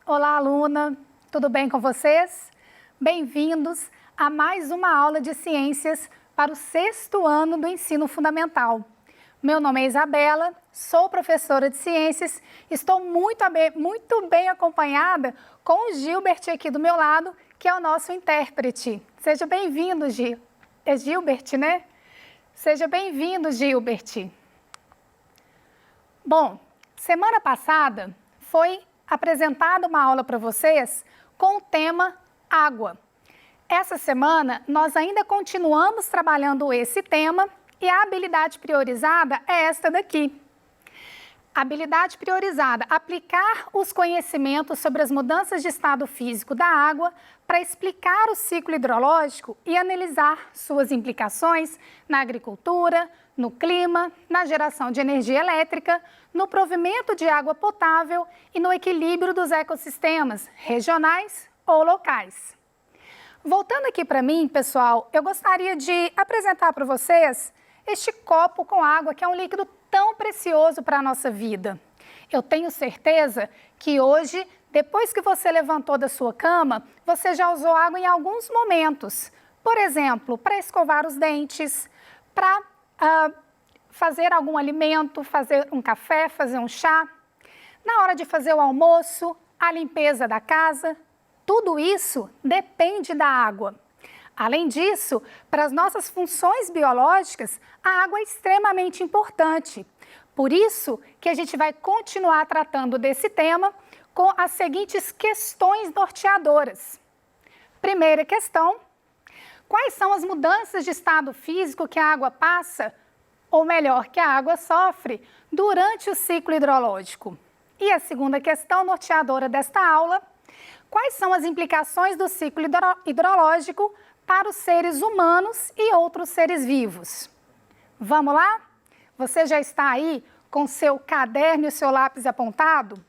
olá aluna, tudo bem com vocês? Bem-vindos a mais uma aula de ciências para o 6º ano do ensino fundamental. Meu nome é Isabela, sou professora de ciências, estou muito bem acompanhada com o Gilbert aqui do meu lado, que é o nosso intérprete. Seja bem-vindo, Gil. É Gilbert, né? Seja bem-vindo, Gilbert. Bom, semana passada foi apresentada uma aula para vocês com o tema água. Essa semana nós ainda continuamos trabalhando esse tema e a habilidade priorizada é esta daqui. Habilidade priorizada, aplicar os conhecimentos sobre as mudanças de estado físico da água para explicar o ciclo hidrológico e analisar suas implicações na agricultura, no clima, na geração de energia elétrica, no provimento de água potável e no equilíbrio dos ecossistemas regionais ou locais. Voltando aqui para mim, pessoal, eu gostaria de apresentar para vocês este copo com água, que é um líquido tão precioso para a nossa vida. Eu tenho certeza que hoje, depois que você levantou da sua cama, você já usou água em alguns momentos. Por exemplo, para escovar os dentes, para fazer algum alimento, fazer um café, fazer um chá, na hora de fazer o almoço, a limpeza da casa. Tudo isso depende da água. Além disso, para as nossas funções biológicas, a água é extremamente importante. Por isso que a gente vai continuar tratando desse tema com as seguintes questões norteadoras. Primeira questão: quais são as mudanças de estado físico que a água passa, ou melhor, que a água sofre, durante o ciclo hidrológico? E a segunda questão norteadora desta aula: quais são as implicações do ciclo hidrológico para os seres humanos e outros seres vivos? Vamos lá? Você já está aí com seu caderno e o seu lápis apontado?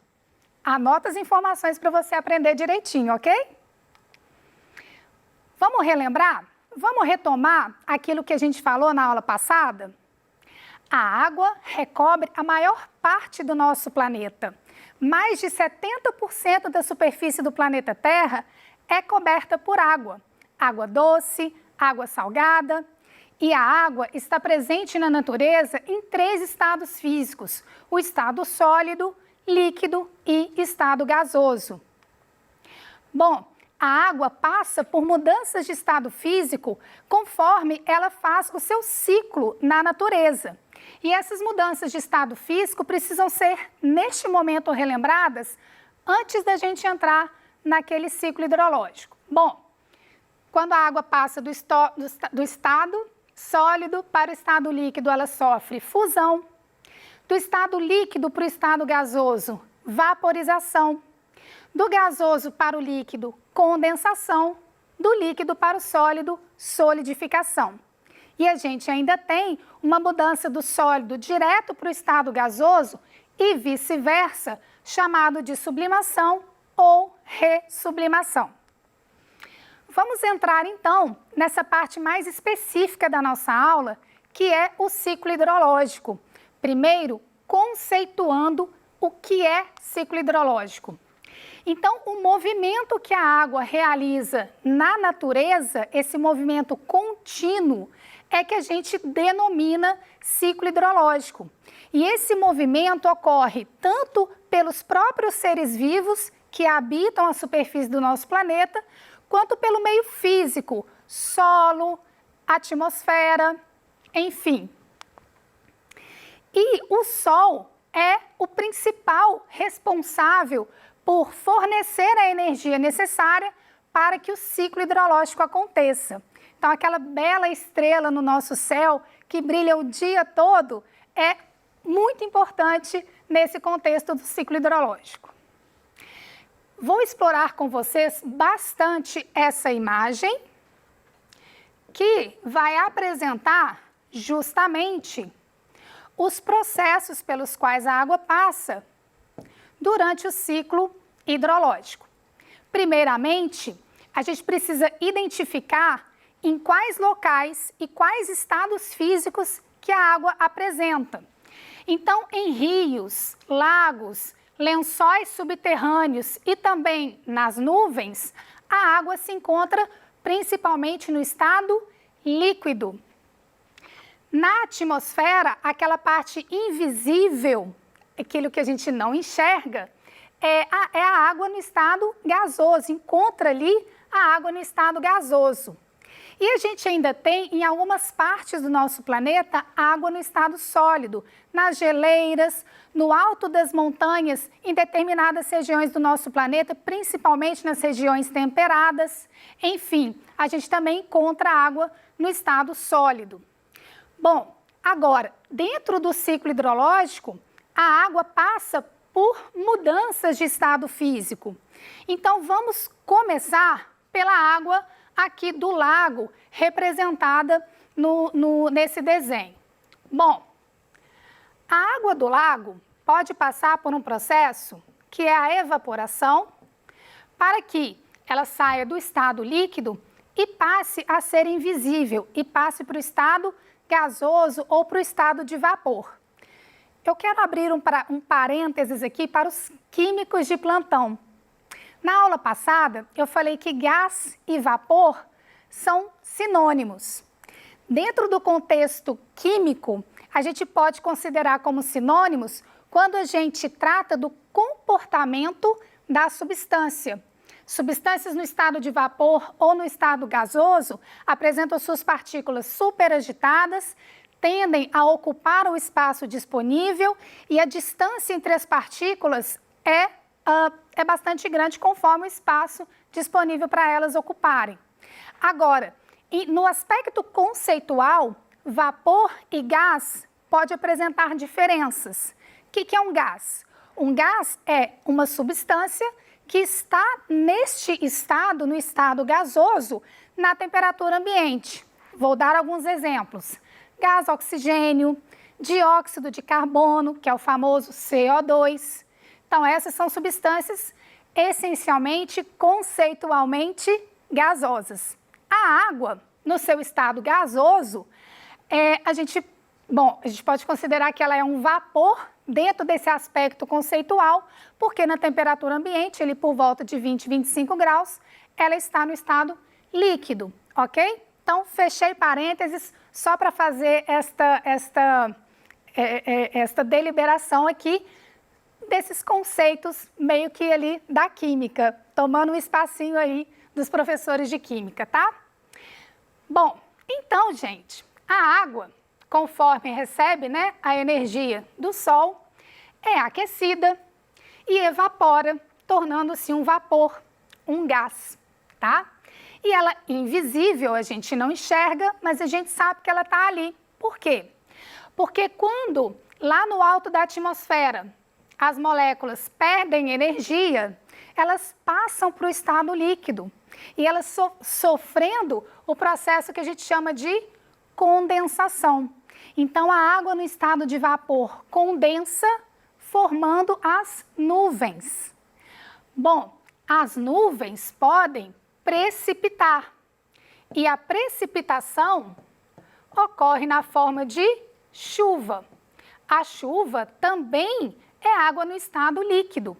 Anota as informações para você aprender direitinho, ok? Vamos relembrar? Vamos retomar aquilo que a gente falou na aula passada? A água recobre a maior parte do nosso planeta. Mais de 70% da superfície do planeta Terra é coberta por água. Água doce, água salgada. E a água está presente na natureza em 3 estados físicos: o estado sólido, líquido e estado gasoso. Bom, a água passa por mudanças de estado físico conforme ela faz o seu ciclo na natureza. E essas mudanças de estado físico precisam ser, neste momento, relembradas antes da gente entrar naquele ciclo hidrológico. Bom, quando a água passa do estado sólido para o estado líquido, ela sofre fusão. Do estado líquido para o estado gasoso, vaporização. Do gasoso para o líquido, condensação. Do líquido para o sólido, solidificação. E a gente ainda tem uma mudança do sólido direto para o estado gasoso e vice-versa, chamado de sublimação ou ressublimação. Vamos entrar, então, nessa parte mais específica da nossa aula, que é o ciclo hidrológico. Primeiro, conceituando o que é ciclo hidrológico. Então, o movimento que a água realiza na natureza, esse movimento contínuo, é que a gente denomina ciclo hidrológico. E esse movimento ocorre tanto pelos próprios seres vivos que habitam a superfície do nosso planeta, quanto pelo meio físico, solo, atmosfera, enfim. E o Sol é o principal responsável por fornecer a energia necessária para que o ciclo hidrológico aconteça. Então, aquela bela estrela no nosso céu que brilha o dia todo é muito importante nesse contexto do ciclo hidrológico. Vou explorar com vocês bastante essa imagem, que vai apresentar justamente os processos pelos quais a água passa durante o ciclo hidrológico. Primeiramente, a gente precisa identificar em quais locais e quais estados físicos que a água apresenta. Então, em rios, lagos, lençóis subterrâneos e também nas nuvens, a água se encontra principalmente no estado líquido. Na atmosfera, aquela parte invisível, aquilo que a gente não enxerga, é a água no estado gasoso, encontra ali a água no estado gasoso. E a gente ainda tem, em algumas partes do nosso planeta, água no estado sólido, nas geleiras, no alto das montanhas, em determinadas regiões do nosso planeta, principalmente nas regiões temperadas. Enfim, a gente também encontra água no estado sólido. Bom, agora, dentro do ciclo hidrológico, a água passa por mudanças de estado físico. Então, vamos começar pela água aqui do lago, representada nesse desenho. Bom, a água do lago pode passar por um processo que é a evaporação, para que ela saia do estado líquido e passe a ser invisível e passe para o estado gasoso ou para o estado de vapor. Eu quero abrir um parênteses aqui para os químicos de plantão. Na aula passada, eu falei que gás e vapor são sinônimos. Dentro do contexto químico, a gente pode considerar como sinônimos quando a gente trata do comportamento da substância. Substâncias no estado de vapor ou no estado gasoso apresentam suas partículas superagitadas, tendem a ocupar o espaço disponível e a distância entre as partículas é bastante grande conforme o espaço disponível para elas ocuparem. Agora, no aspecto conceitual, vapor e gás pode apresentar diferenças. O que é um gás? Um gás é uma substância que está neste estado, no estado gasoso, na temperatura ambiente. Vou dar alguns exemplos. Gás oxigênio, dióxido de carbono, que é o famoso CO2. Então, essas são substâncias essencialmente, conceitualmente gasosas. A água, no seu estado gasoso, a gente pode considerar que ela é um vapor dentro desse aspecto conceitual, porque na temperatura ambiente, ele por volta de 20, 25 graus, ela está no estado líquido, ok? Então, fechei parênteses só para fazer esta deliberação aqui desses conceitos meio que ali da química, tomando um espacinho aí dos professores de química, tá? Bom, então, gente, a água, conforme recebe, né, a energia do sol, é aquecida e evapora, tornando-se um vapor, um gás, tá? E ela invisível, a gente não enxerga, mas a gente sabe que ela está ali. Por quê? Porque quando lá no alto da atmosfera as moléculas perdem energia, elas passam para o estado líquido e elas sofrendo o processo que a gente chama de condensação. Então, a água no estado de vapor condensa, formando as nuvens. Bom, as nuvens podem precipitar e a precipitação ocorre na forma de chuva. A chuva também é água no estado líquido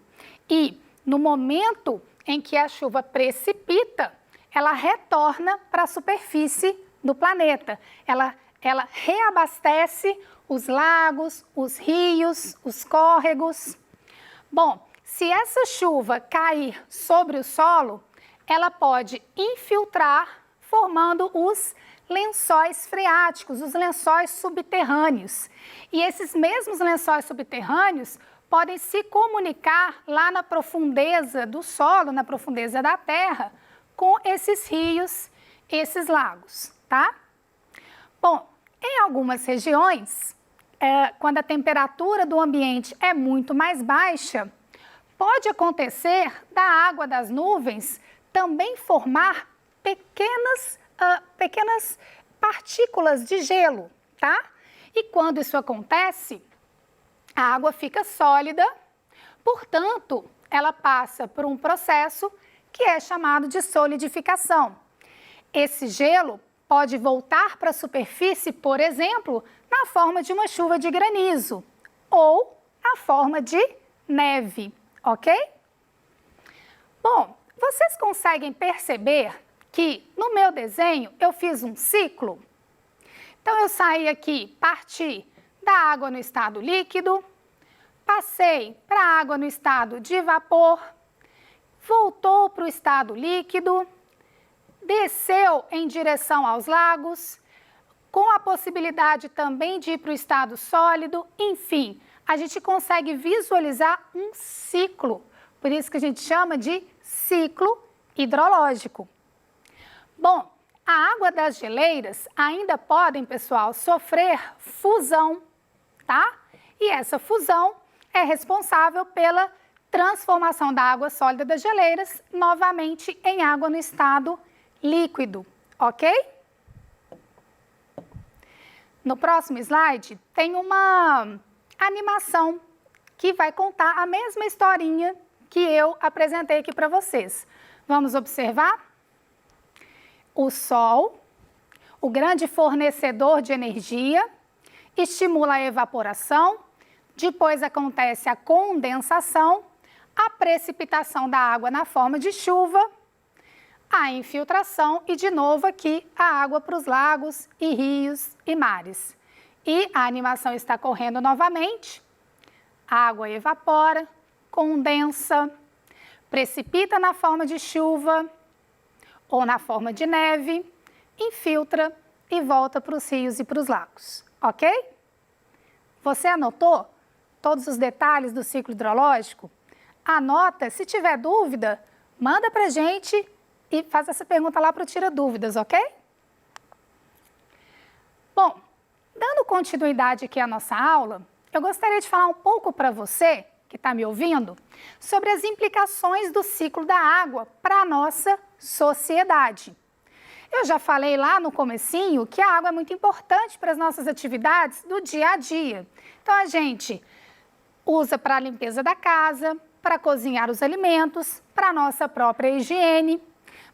e no momento em que a chuva precipita, ela retorna para a superfície do planeta. Ela reabastece os lagos, os rios, os córregos. Bom, se essa chuva cair sobre o solo, ela pode infiltrar, formando os lençóis freáticos, os lençóis subterrâneos. E esses mesmos lençóis subterrâneos podem se comunicar lá na profundeza do solo, na profundeza da terra, com esses rios, esses lagos, tá? Bom, em algumas regiões, quando a temperatura do ambiente é muito mais baixa, pode acontecer da água das nuvens também formar pequenas partículas de gelo, tá? E quando isso acontece, a água fica sólida, portanto, ela passa por um processo que é chamado de solidificação. Esse gelo pode voltar para a superfície, por exemplo, na forma de uma chuva de granizo ou na forma de neve, ok? Bom, vocês conseguem perceber que no meu desenho eu fiz um ciclo? Então, eu saí aqui, parti da água no estado líquido, passei para a água no estado de vapor, voltou para o estado líquido, desceu em direção aos lagos, com a possibilidade também de ir para o estado sólido, enfim, a gente consegue visualizar um ciclo, por isso que a gente chama de ciclo hidrológico. Bom, a água das geleiras ainda podem, pessoal, sofrer fusão, tá? E essa fusão é responsável pela transformação da água sólida das geleiras novamente em água no estado líquido, ok? No próximo slide tem uma animação que vai contar a mesma historinha que eu apresentei aqui para vocês. Vamos observar? O Sol, o grande fornecedor de energia, estimula a evaporação, depois acontece a condensação, a precipitação da água na forma de chuva, a infiltração e, de novo, aqui a água para os lagos e rios e mares. E a animação está correndo novamente, a água evapora, condensa, precipita na forma de chuva ou na forma de neve, infiltra e volta para os rios e para os lagos, ok? Você anotou todos os detalhes do ciclo hidrológico? Anota, se tiver dúvida, manda para a gente e faz essa pergunta lá para o Tira Dúvidas, ok? Bom, dando continuidade aqui à nossa aula, eu gostaria de falar um pouco para você, que está me ouvindo, sobre as implicações do ciclo da água para a nossa sociedade. Eu já falei lá no comecinho que a água é muito importante para as nossas atividades do dia a dia. Então, a gente usa para a limpeza da casa, para cozinhar os alimentos, para a nossa própria higiene.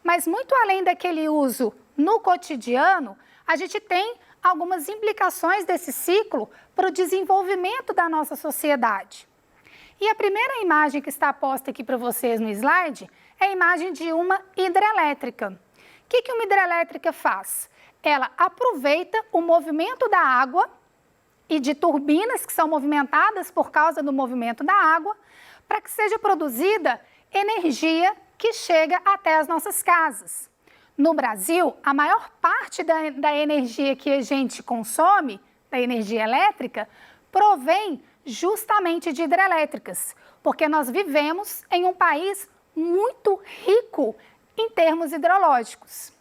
Mas muito além daquele uso no cotidiano, a gente tem algumas implicações desse ciclo para o desenvolvimento da nossa sociedade. E a primeira imagem que está posta aqui para vocês no slide é a imagem de uma hidrelétrica. O que uma hidrelétrica faz? Ela aproveita o movimento da água e de turbinas que são movimentadas por causa do movimento da água para que seja produzida energia que chega até as nossas casas. No Brasil, a maior parte da energia que a gente consome, da energia elétrica, provém justamente de hidrelétricas, porque nós vivemos em um país muito rico em termos hidrológicos.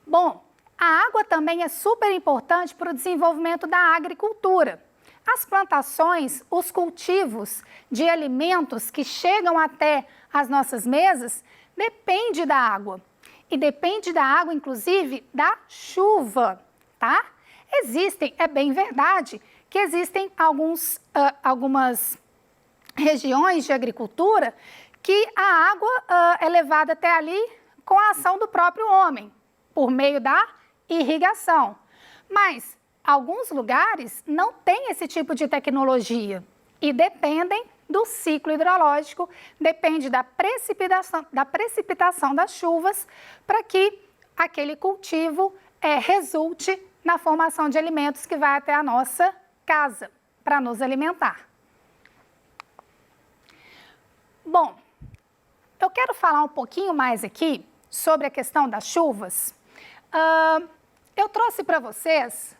Bom, a água também é super importante para o desenvolvimento da agricultura. As plantações, os cultivos de alimentos que chegam até as nossas mesas dependem da água. E depende da água, inclusive, da chuva, tá? É bem verdade, que existem algumas regiões de agricultura que a água é levada até ali com a ação do próprio homem, por meio da irrigação. Mas alguns lugares não têm esse tipo de tecnologia e dependem do ciclo hidrológico, depende da precipitação das chuvas para que aquele cultivo resulte na formação de alimentos que vai até a nossa casa para nos alimentar. Bom, eu quero falar um pouquinho mais aqui sobre a questão das chuvas. Eu trouxe para vocês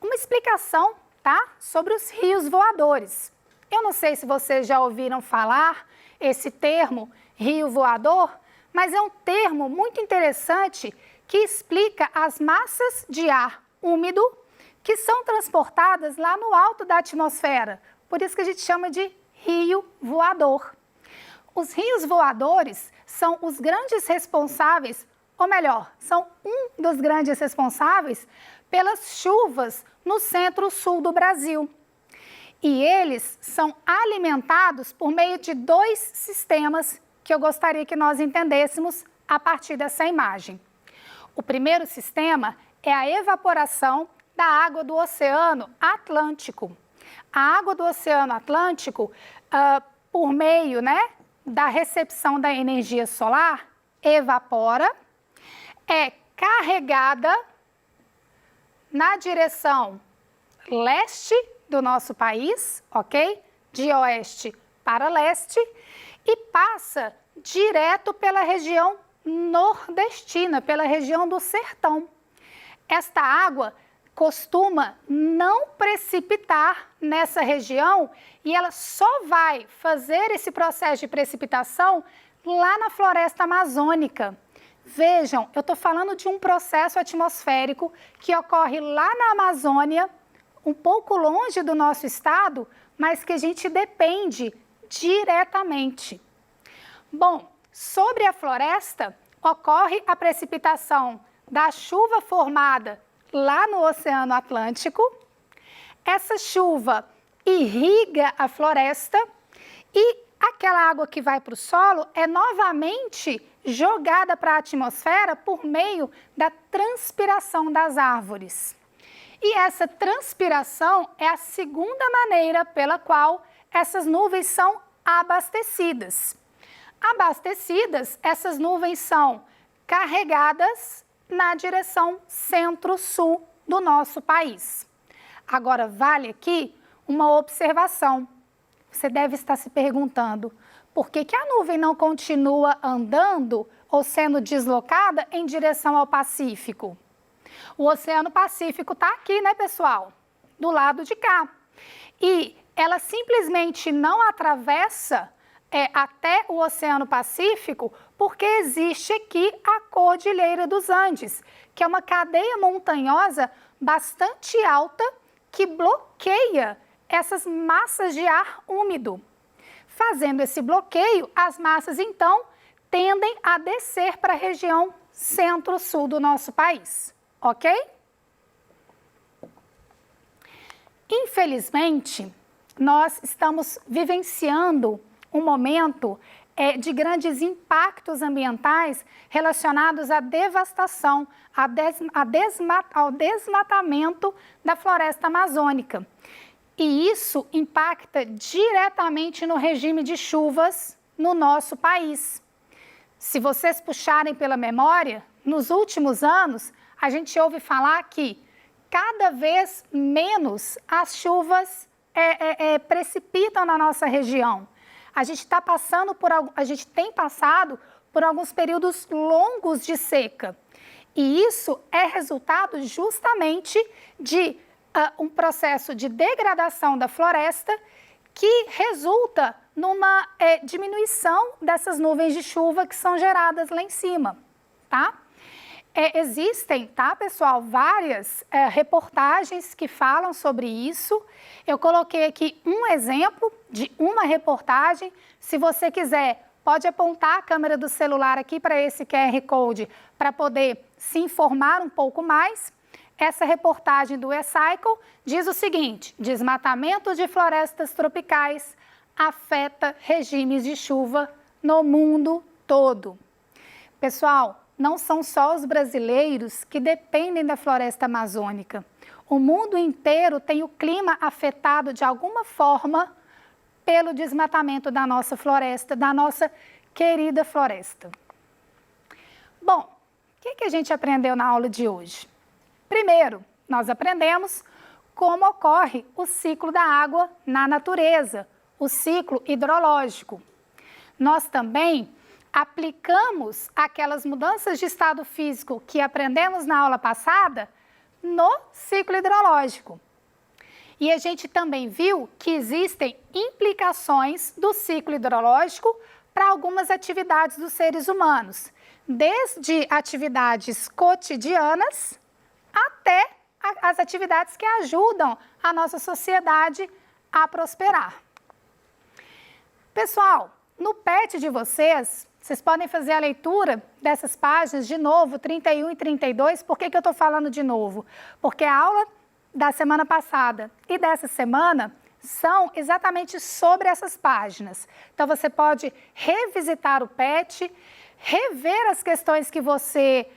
uma explicação, tá? Sobre os rios voadores. Eu não sei se vocês já ouviram falar esse termo, rio voador, mas é um termo muito interessante que explica as massas de ar úmido que são transportadas lá no alto da atmosfera. Por isso que a gente chama de rio voador. Os rios voadores são os grandes responsáveis, ou melhor, são um dos grandes responsáveis pelas chuvas no centro-sul do Brasil. E eles são alimentados por meio de dois sistemas que eu gostaria que nós entendêssemos a partir dessa imagem. O primeiro sistema é a evaporação da água do Oceano Atlântico. A água do Oceano Atlântico, por meio, né, da recepção da energia solar, evapora, é carregada na direção leste do nosso país, ok? De oeste para leste, e passa direto pela região nordestina, pela região do sertão. Esta água costuma não precipitar nessa região e ela só vai fazer esse processo de precipitação lá na floresta amazônica. Vejam, eu estou falando de um processo atmosférico que ocorre lá na Amazônia, um pouco longe do nosso estado, mas que a gente depende diretamente. Bom, sobre a floresta, ocorre a precipitação da chuva formada lá no Oceano Atlântico. Essa chuva irriga a floresta e aquela água que vai para o solo é novamente jogada para a atmosfera por meio da transpiração das árvores. E essa transpiração é a segunda maneira pela qual essas nuvens são abastecidas. Abastecidas, essas nuvens são carregadas na direção centro-sul do nosso país. Agora, vale aqui uma observação. Você deve estar se perguntando, por que a nuvem não continua andando ou sendo deslocada em direção ao Pacífico? O Oceano Pacífico está aqui, né, pessoal? Do lado de cá. E ela simplesmente não atravessa até o Oceano Pacífico porque existe aqui a Cordilheira dos Andes, que é uma cadeia montanhosa bastante alta que bloqueia essas massas de ar úmido. Fazendo esse bloqueio, as massas, então, tendem a descer para a região centro-sul do nosso país, ok? Infelizmente, nós estamos vivenciando um momento de grandes impactos ambientais relacionados à devastação, ao desmatamento da floresta amazônica. E isso impacta diretamente no regime de chuvas no nosso país. Se vocês puxarem pela memória, nos últimos anos, a gente ouve falar que cada vez menos as chuvas precipitam na nossa região. A gente tem passado por alguns períodos longos de seca. E isso é resultado justamente de um processo de degradação da floresta que resulta numa diminuição dessas nuvens de chuva que são geradas lá em cima, tá? Existem, tá, pessoal, várias reportagens que falam sobre isso. Eu coloquei aqui um exemplo de uma reportagem. Se você quiser, pode apontar a câmera do celular aqui para esse QR Code para poder se informar um pouco mais. Essa reportagem do E-Cycle diz o seguinte: desmatamento de florestas tropicais afeta regimes de chuva no mundo todo. Pessoal, não são só os brasileiros que dependem da floresta amazônica. O mundo inteiro tem o clima afetado de alguma forma pelo desmatamento da nossa floresta, da nossa querida floresta. Bom, o que a gente aprendeu na aula de hoje? Primeiro, nós aprendemos como ocorre o ciclo da água na natureza, o ciclo hidrológico. Nós também aplicamos aquelas mudanças de estado físico que aprendemos na aula passada no ciclo hidrológico. E a gente também viu que existem implicações do ciclo hidrológico para algumas atividades dos seres humanos, desde atividades cotidianas até as atividades que ajudam a nossa sociedade a prosperar. Pessoal, no PET de vocês podem fazer a leitura dessas páginas de novo, 31 e 32. Por que eu estou falando de novo? Porque a aula da semana passada e dessa semana são exatamente sobre essas páginas. Então, você pode revisitar o PET, rever as questões que você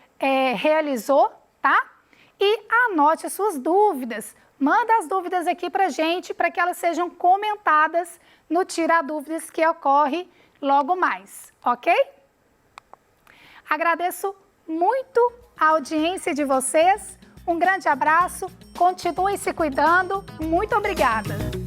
realizou, tá? e anote as suas dúvidas. Manda as dúvidas aqui para a gente, para que elas sejam comentadas no Tira Dúvidas que ocorre logo mais, ok? Agradeço muito a audiência de vocês. Um grande abraço, continuem se cuidando. Muito obrigada!